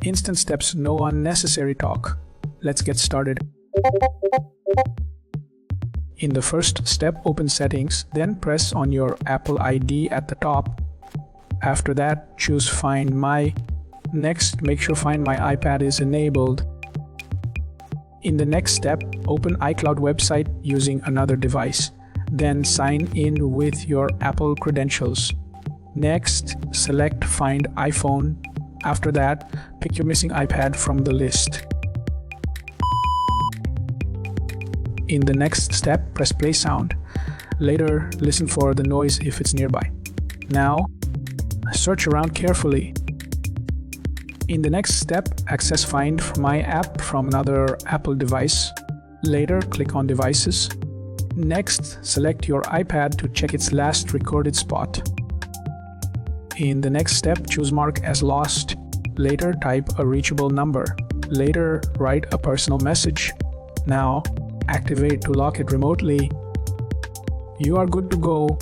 Instant steps, no unnecessary talk. Let's get started. In the first step, open Settings, then press on your Apple ID at the top. After that, choose Find My. Next, make sure Find My iPad is enabled. In the next step, open iCloud website using another device. Then sign in with your Apple credentials. Next, select Find iPhone. After that, pick your missing iPad from the list. In the next step, press play sound. Later, listen for the noise if it's nearby. Now, search around carefully. In the next step, access Find My app from another Apple device. Later, click on Devices. Next, select your iPad to check its last recorded spot. In the next step, choose Mark as Lost. Later, type a reachable number. Later, write a personal message. Now, activate to lock it remotely. You are good to go.